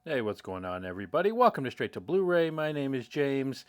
Hey, what's going on, everybody? Welcome to Straight to Blu-ray. My name is James,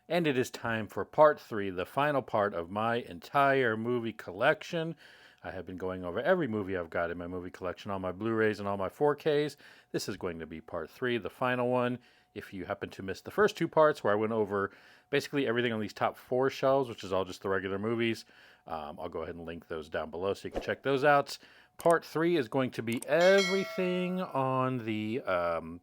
and it is time for part 3, the final part of my entire movie collection. I have been going over every movie I've got in my movie collection, all my Blu-rays and all my 4Ks. This is going to be part 3, the final one. If you happen to miss the first 2 parts where I went over basically everything on these top 4 shelves, which is all just the regular movies, I'll go ahead and link those down below so you can check those out. Part 3 is going to be everything on the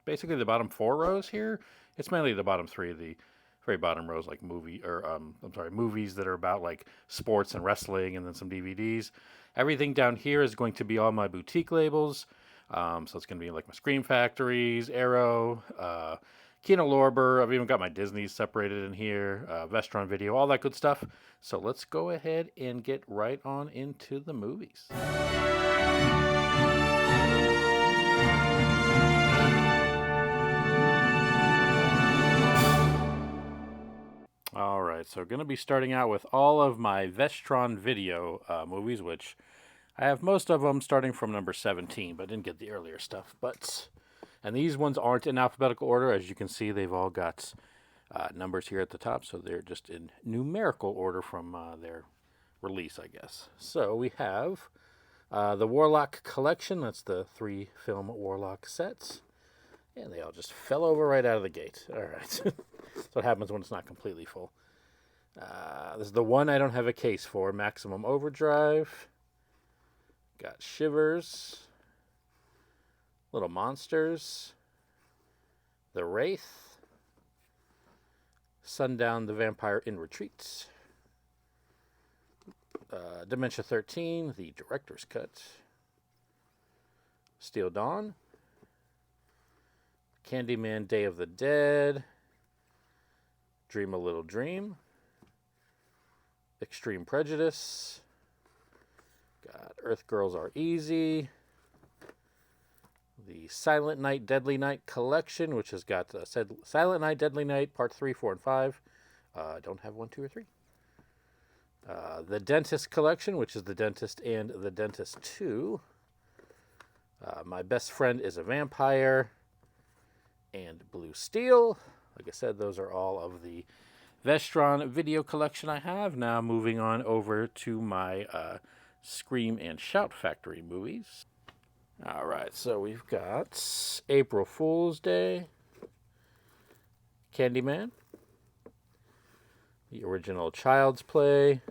basically the bottom 4 rows here. It's mainly the bottom 3, the very bottom rows, like movies that are about like sports and wrestling, and then some DVDs. Everything down here is going to be all my boutique labels. So it's going to be like my Scream Factories, Arrow, Kino, lorber. I've even got my Disney's separated in here, Vestron Video, all that good stuff. So let's go ahead and get right on into the movies. All right, so going to be starting out with all of my Vestron Video movies, which I have most of them starting from number 17, but didn't get the earlier stuff. And these ones aren't in alphabetical order. As you can see, they've all got numbers here at the top, so they're just in numerical order from their release, I guess. So we have the Warlock Collection. That's the 3 film Warlock sets. And they all just fell over right out of the gate. All right. That's what happens when it's not completely full. This is the one I don't have a case for, Maximum Overdrive. Got Shivers. Little Monsters. The Wraith. Sundown the Vampire in Retreat. Dementia 13, the director's cut. Steel Dawn. Candyman Day of the Dead. Dream a Little Dream. Extreme Prejudice. Got Earth Girls Are Easy. The Silent Night, Deadly Night collection, which has got Silent Night, Deadly Night, Part 3, 4, and 5. I don't have 1, 2, or 3. The Dentist collection, which is The Dentist and The Dentist 2. My Best Friend is a Vampire. And Blue Steel. Like I said, those are all of the Vestron video collection I have. Now moving on over to my Scream and Shout Factory movies. All right, so we've got April Fool's Day, Candyman, the original Child's Play.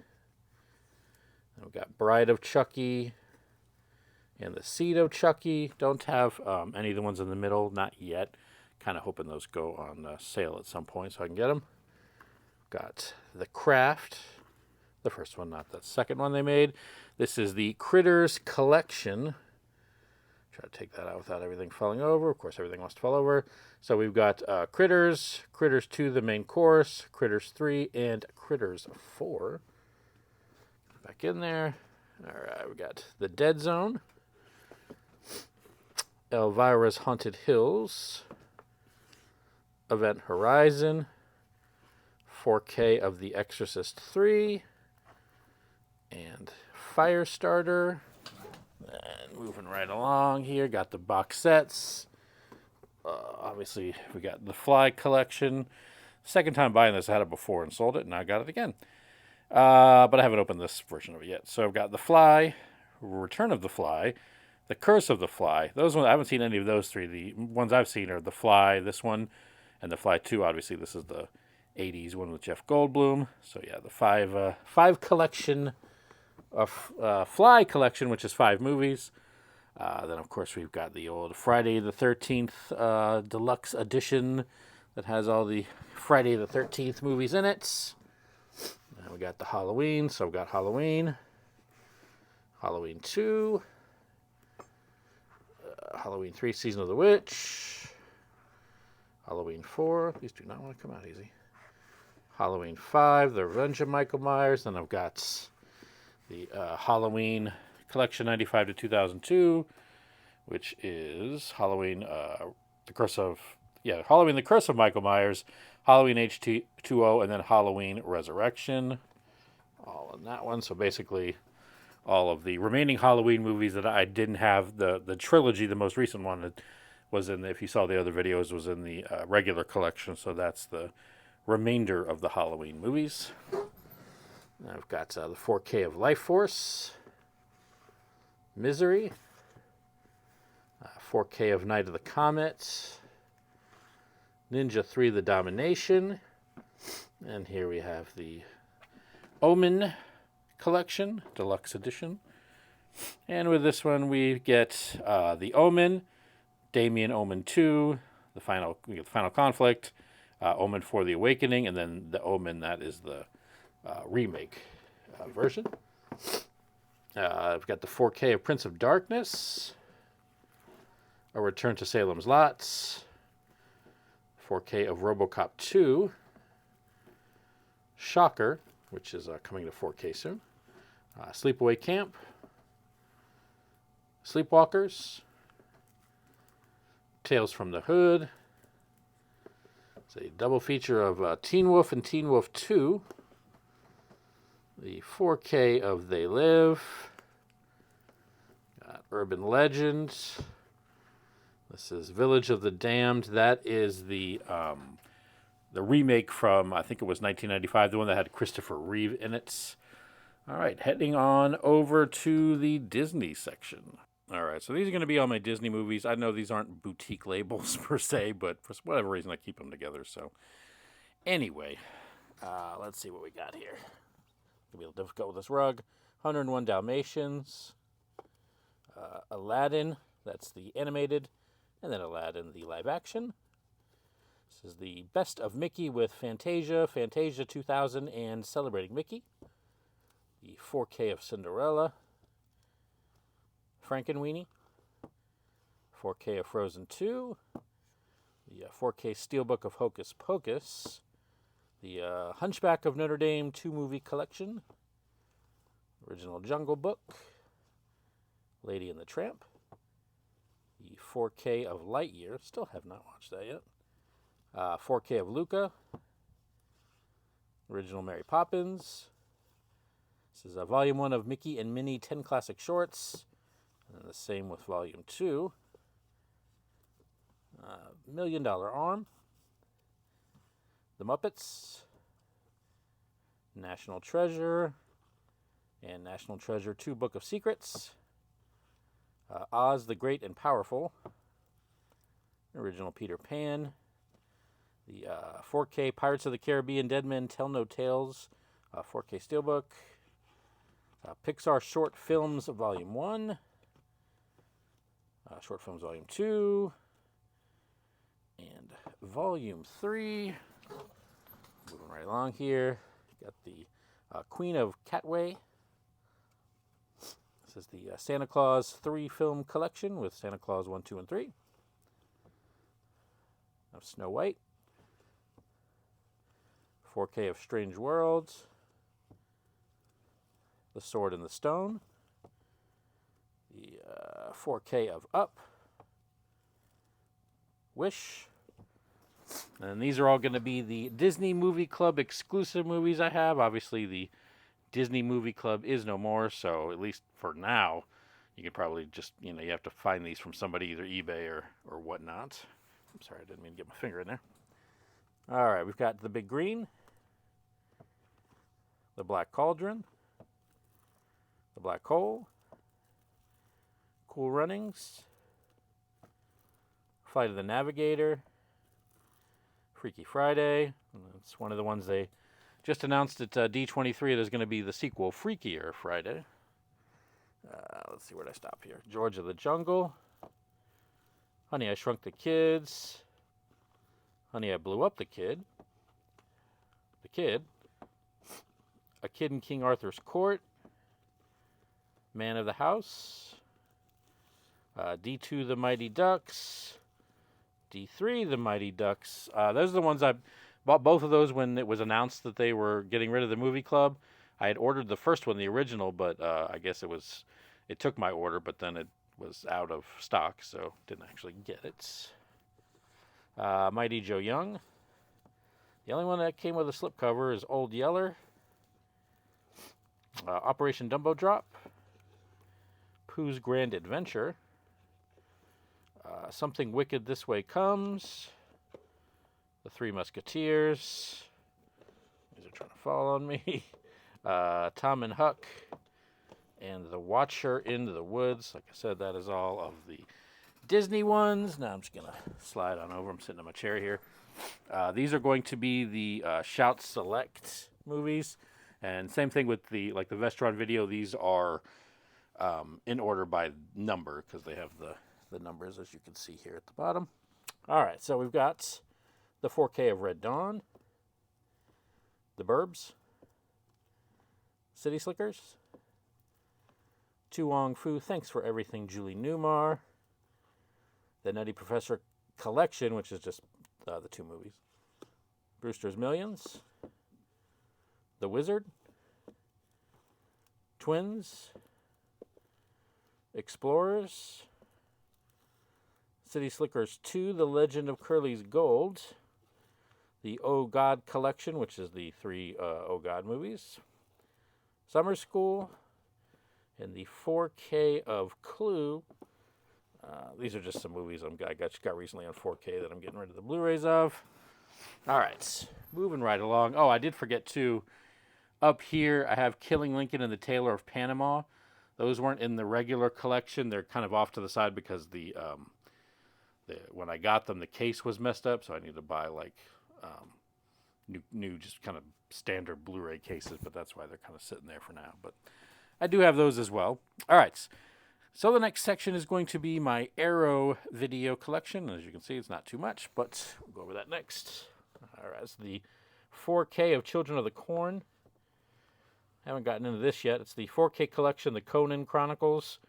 Then we've got Bride of Chucky and The Seed of Chucky. Don't have any of the ones in the middle, not yet. Kind of hoping those go on sale at some point so I can get them. Got The Craft, the first one, not the second one they made. This is the Critters collection. Try to take that out without everything falling over. Of course, everything wants to fall over. So we've got Critters, Critters 2, the main course, Critters 3, and Critters 4. Back in there. All right, we got The Dead Zone, Elvira's Haunted Hills, Event Horizon, 4K of The Exorcist 3, and Firestarter. And moving right along here, got the box sets. Obviously, we got the Fly collection. Second time buying this, I had it before and sold it, and I got it again. But I haven't opened this version of it yet. So I've got the Fly, Return of the Fly, the Curse of the Fly. Those ones, I haven't seen any of those 3. The ones I've seen are the Fly, this one, and the Fly 2. Obviously, this is the 80s one with Jeff Goldblum. So yeah, the five collection of Fly collection, which is 5 movies. Then of course we've got the old Friday the 13th deluxe edition that has all the Friday the 13th movies in it. And we got the Halloween. So we've got Halloween, Halloween 2, Halloween 3, Season of the Witch, Halloween 4. These do not want to come out easy. Halloween 5, The Revenge of Michael Myers. Then I've got the Halloween collection 95 to 2002, which is Halloween, the Curse of Michael Myers, Halloween H2O, and then Halloween Resurrection. All in that one. So basically, all of the remaining Halloween movies that I didn't have, the trilogy, the most recent one, was in, if you saw the other videos, was in the regular collection. So that's the remainder of the Halloween movies. I've got the 4K of Life Force, Misery, 4K of Night of the Comet, Ninja 3 The Domination, and here we have the Omen collection, deluxe edition. And with this one we get the Omen, Damien Omen 2, we get the Final Conflict, Omen for the Awakening, and then the Omen that is the remake version. I've got the 4K of Prince of Darkness, A Return to Salem's Lot, 4K of RoboCop 2, Shocker, which is coming to 4K soon, Sleepaway Camp, Sleepwalkers, Tales from the Hood. It's a double feature of Teen Wolf and Teen Wolf 2, the 4K of They Live, got Urban Legends. This is Village of the Damned. That is the remake from, I think it was 1995, the one that had Christopher Reeve in it. All right, heading on over to the Disney section. All right, so these are going to be all my Disney movies. I know these aren't boutique labels per se, but for whatever reason I keep them together. So anyway, let's see what we got here. Gonna be a little difficult with this rug. 101 Dalmatians, Aladdin, that's the animated, and then Aladdin, the live action. This is the Best of Mickey with Fantasia, Fantasia 2000, and Celebrating Mickey. The 4K of Cinderella, Frankenweenie, 4K of Frozen 2, the 4K Steelbook of Hocus Pocus, the Hunchback of Notre Dame 2-movie collection, original Jungle Book, Lady and the Tramp, the 4K of Lightyear, still have not watched that yet, 4K of Luca, original Mary Poppins. This is Volume 1 of Mickey and Minnie 10 Classic Shorts. And the same with Volume 2. $1 Million Arm. The Muppets. National Treasure. And National Treasure 2 Book of Secrets. Oz the Great and Powerful. Original Peter Pan. The 4K Pirates of the Caribbean Dead Men Tell No Tales. 4K Steelbook. Pixar Short Films Volume 1. Short Films Volume 2. And Volume 3. Moving right along here. Got the Queen of Catway. This is the Santa Claus 3 film collection with Santa Claus 1, 2, and 3. Of Snow White. 4K of Strange Worlds. The Sword and the Stone. The 4K of Up. Wish. And these are all going to be the Disney Movie Club exclusive movies I have. Obviously, the Disney Movie Club is no more, so at least for now, you can probably just, you have to find these from somebody, either eBay or whatnot. I'm sorry, I didn't mean to get my finger in there. All right, we've got The Big Green, The Black Cauldron, The Black Hole, Cool Runnings, Flight of the Navigator, Freaky Friday. It's one of the ones they just announced at D23. There's going to be the sequel, Freakier Friday. Let's see, where did I stop here? George of the Jungle, Honey, I Shrunk the Kids, Honey, I Blew Up the Kid, A Kid in King Arthur's Court, Man of the House, D2 The Mighty Ducks, D3 The Mighty Ducks. Those are the ones I bought, both of those when it was announced that they were getting rid of the movie club. I had ordered the first one, the original, but I guess it took my order, but then it was out of stock, so didn't actually get it. Mighty Joe Young. The only one that came with a slipcover is Old Yeller. Operation Dumbo Drop. Pooh's Grand Adventure. Something Wicked This Way Comes. The Three Musketeers. These are trying to fall on me. Tom and Huck. And The Watcher in the Woods. Like I said, that is all of the Disney ones. Now I'm just going to slide on over. I'm sitting in my chair here. These are going to be the Shout Select movies. And same thing with the Vestron video. These are in order by number because they have the numbers, as you can see here at the bottom. All right, so we've got the 4K of Red Dawn, The Burbs, City Slickers, Tu Wong Fu, Thanks for Everything, Julie Newmar, The Nutty Professor Collection, which is just the two movies, Brewster's Millions, The Wizard, Twins, Explorers, City Slickers 2, The Legend of Curly's Gold, the Oh God Collection, which is the three Oh God movies, Summer School, and the 4K of Clue. These are just some movies I got recently on 4K that I'm getting rid of the Blu-rays of. All right, moving right along. Oh, I did forget to, up here, I have Killing Lincoln and the Tailor of Panama. Those weren't in the regular collection. They're kind of off to the side because when I got them, the case was messed up, so I need to buy new just kind of standard Blu-ray cases, but that's why they're kind of sitting there for now. But I do have those as well. All right, so the next section is going to be my Arrow video collection. As you can see, it's not too much, but we'll go over that next. All right, it's the 4K of Children of the Corn. Haven't gotten into this yet. It's the 4K collection, the Conan Chronicles,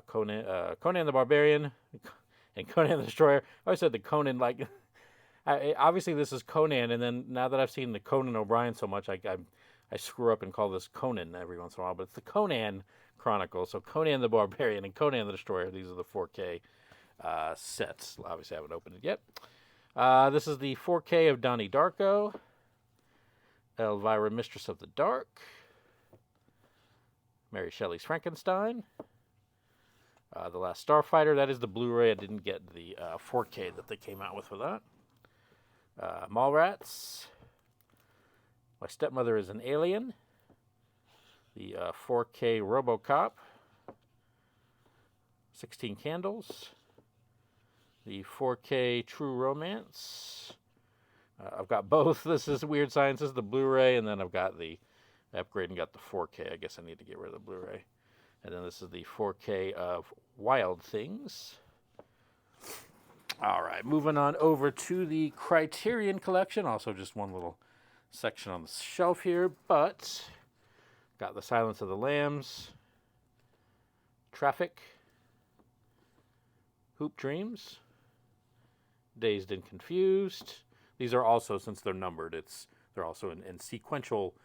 Conan the Barbarian, and Conan the Destroyer. I always said the Conan, obviously this is Conan, and then now that I've seen the Conan O'Brien so much, I screw up and call this Conan every once in a while, but it's the Conan Chronicles. So Conan the Barbarian and Conan the Destroyer, these are the 4K sets. Obviously I haven't opened it yet. This is the 4K of Donnie Darko, Elvira, Mistress of the Dark, Mary Shelley's Frankenstein, The Last Starfighter. That is the Blu-ray. I didn't get the 4K that they came out with for that. Mallrats, My Stepmother is an Alien, the 4K RoboCop, 16 Candles, the 4K True Romance. I've got both. This is Weird Science. This is the Blu-ray, and then I've got the upgrade and got the 4K. I guess I need to get rid of the Blu-ray. And then this is the 4K of Wild Things. All right, moving on over to the Criterion collection. Also just one little section on the shelf here, but got The Silence of the Lambs, Traffic, Hoop Dreams, Dazed and Confused. These are also, since they're numbered, they're also in sequential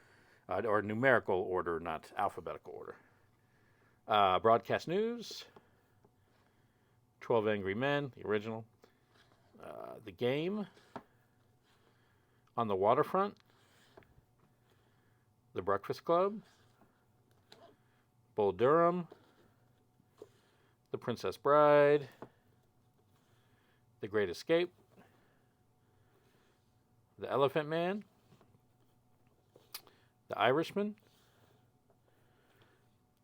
or numerical order, not alphabetical order. Broadcast News, 12 Angry Men, the original. The Game, On the Waterfront, The Breakfast Club, Bull Durham, The Princess Bride, The Great Escape, The Elephant Man, The Irishman,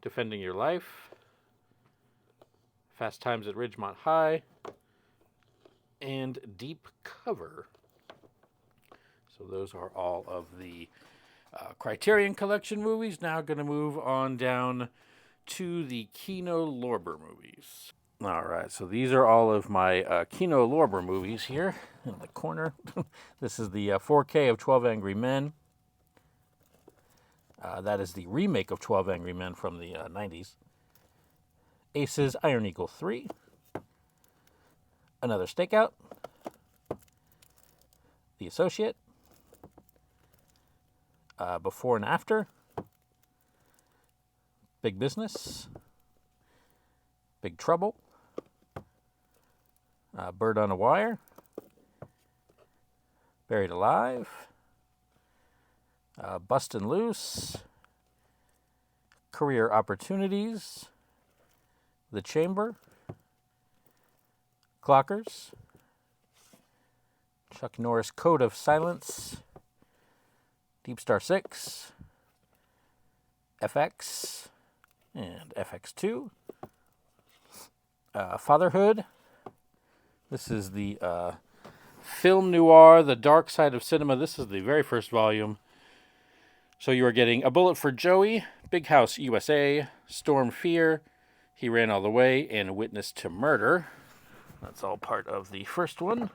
Defending Your Life, Fast Times at Ridgemont High, and Deep Cover. So those are all of the Criterion Collection movies. Now going to move on down to the Kino lorber movies. All right, so these are all of my Kino lorber movies here in the corner. This is the 4K of 12 Angry Men. That is the remake of 12 Angry Men from the 90s. Aces, Iron Eagle 3. Another Stakeout. The Associate. Before and After. Big Business. Big Trouble. Bird on a Wire. Buried Alive. Bustin' Loose. Career Opportunities. The Chamber. Clockers, Chuck Norris Code of Silence, Deep Star 6, FX, and FX2, Fatherhood. This is the film noir, The Dark Side of Cinema. This is the very first volume. So you are getting A Bullet for Joey, Big House USA, Storm Fear, He Ran All the Way, and Witness to Murder. That's all part of the first one.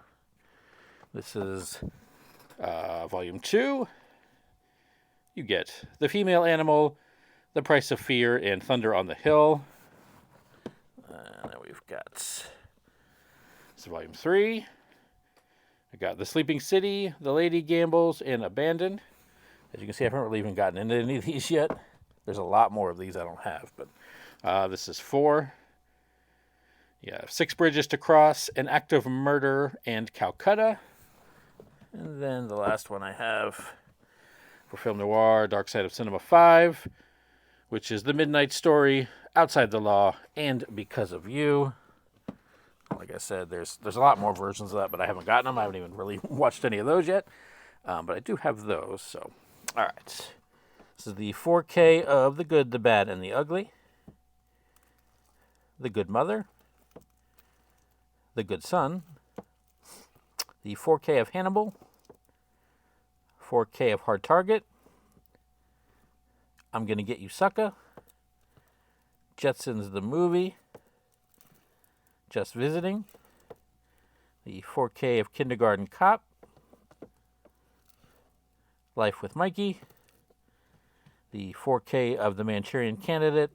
This is volume 2. You get The Female Animal, The Price of Fear, and Thunder on the Hill. And then we've got this is volume 3. I got The Sleeping City, The Lady Gambles, and Abandoned. As you can see, I haven't really even gotten into any of these yet. There's a lot more of these I don't have, but this is 4. Yeah, 6 Bridges to Cross, An Act of Murder, and Calcutta. And then the last one I have for film noir, Dark Side of Cinema 5, which is The Midnight Story, Outside the Law, and Because of You. Like I said, there's a lot more versions of that, but I haven't gotten them. I haven't even really watched any of those yet. But I do have those, so. All right. This is the 4K of The Good, the Bad, and the Ugly. The Good Mother. The Good Son. The 4K of Hannibal. 4K of Hard Target. I'm Gonna Get You, Sucker. Jetsons the Movie. Just Visiting. The 4K of Kindergarten Cop. Life with Mikey. The 4K of The Manchurian Candidate.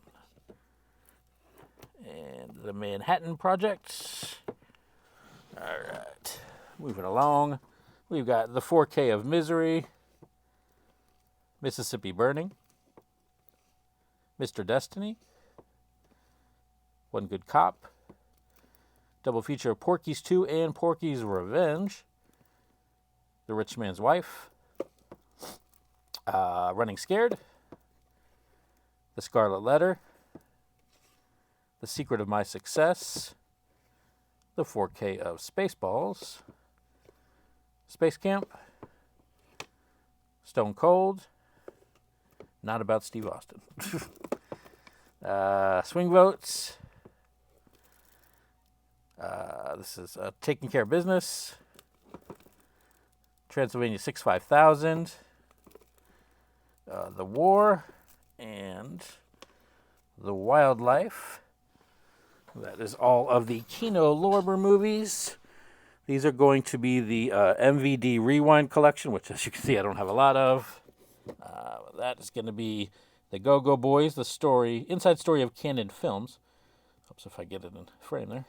And The Manhattan Project. All right. Moving along. We've got the 4K of Misery. Mississippi Burning. Mr. Destiny. One Good Cop. Double feature of Porky's 2 and Porky's Revenge. The Rich Man's Wife. Running Scared. The Scarlet Letter. The Secret of My Success. The 4K of Spaceballs. Space Camp. Stone Cold. Not about Steve Austin. Swing Votes. This is Taking Care of Business. Transylvania 65000. The War. And The Wildlife. That is all of the Kino lorber movies. These are going to be the MVD Rewind collection, which, as you can see, I don't have a lot of. That is going to be The Go-Go Boys, the story, inside story of Canon Films. Helps if I get it in frame there.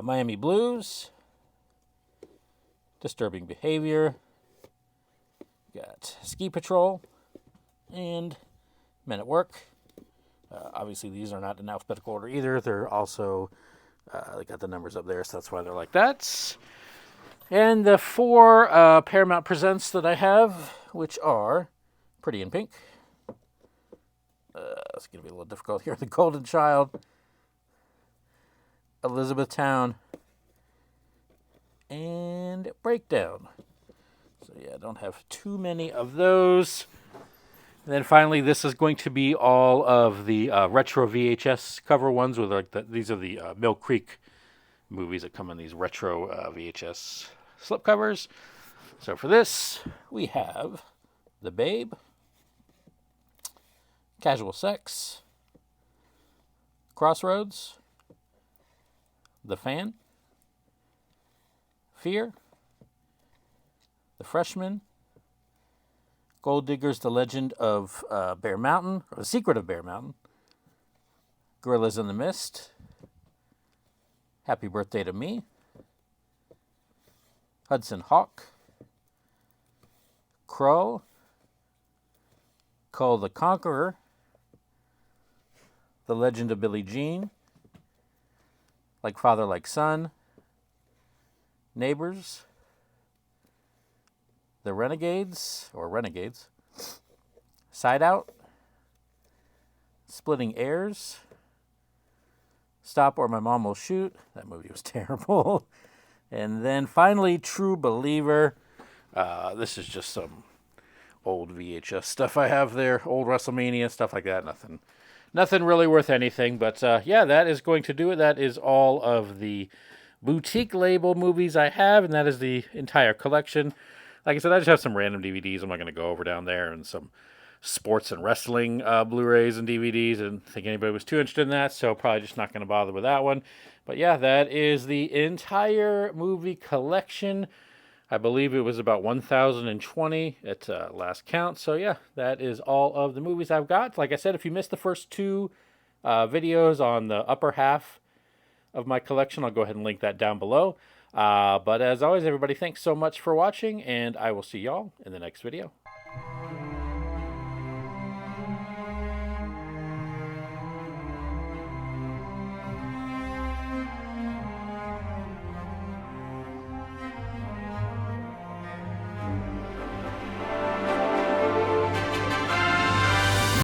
Miami Blues. Disturbing Behavior. Got Ski Patrol. And Men at Work. Obviously, these are not in alphabetical order either. They're also, they got the numbers up there, so that's why they're like that. And the 4 Paramount Presents that I have, which are Pretty in Pink. It's going to be a little difficult here. The Golden Child. Elizabethtown. And Breakdown. So yeah, I don't have too many of those. And then finally, this is going to be all of the retro VHS cover ones with like these are the Mill Creek movies that come in these retro VHS slipcovers. So for this, we have The Babe, Casual Sex, Crossroads, The Fan, Fear, The Freshman, Gold Diggers, The Legend of Bear Mountain, or The Secret of Bear Mountain, Gorillas in the Mist, Happy Birthday to Me, Hudson Hawk, Crow, Cull the Conqueror, The Legend of Billie Jean, Like Father, Like Son, Neighbors, The Renegades, Side Out, Splitting Heirs, Stop or My Mom Will Shoot. That movie was terrible. And then finally, True Believer. This is just some old VHS stuff I have there. Old WrestleMania, stuff like that. Nothing really worth anything. But yeah, that is going to do it. That is all of the boutique label movies I have, and that is the entire collection. Like I said, I just have some random DVDs I'm not going to go over down there, and some sports and wrestling Blu-rays and DVDs. I didn't think anybody was too interested in that, so probably just not going to bother with that one. But yeah, that is the entire movie collection. I believe it was about 1,020 at last count. So yeah, that is all of the movies I've got. Like I said, if you missed the first two videos on the upper half of my collection, I'll go ahead and link that down below. But as always, everybody, thanks so much for watching, and I will see y'all in the next video.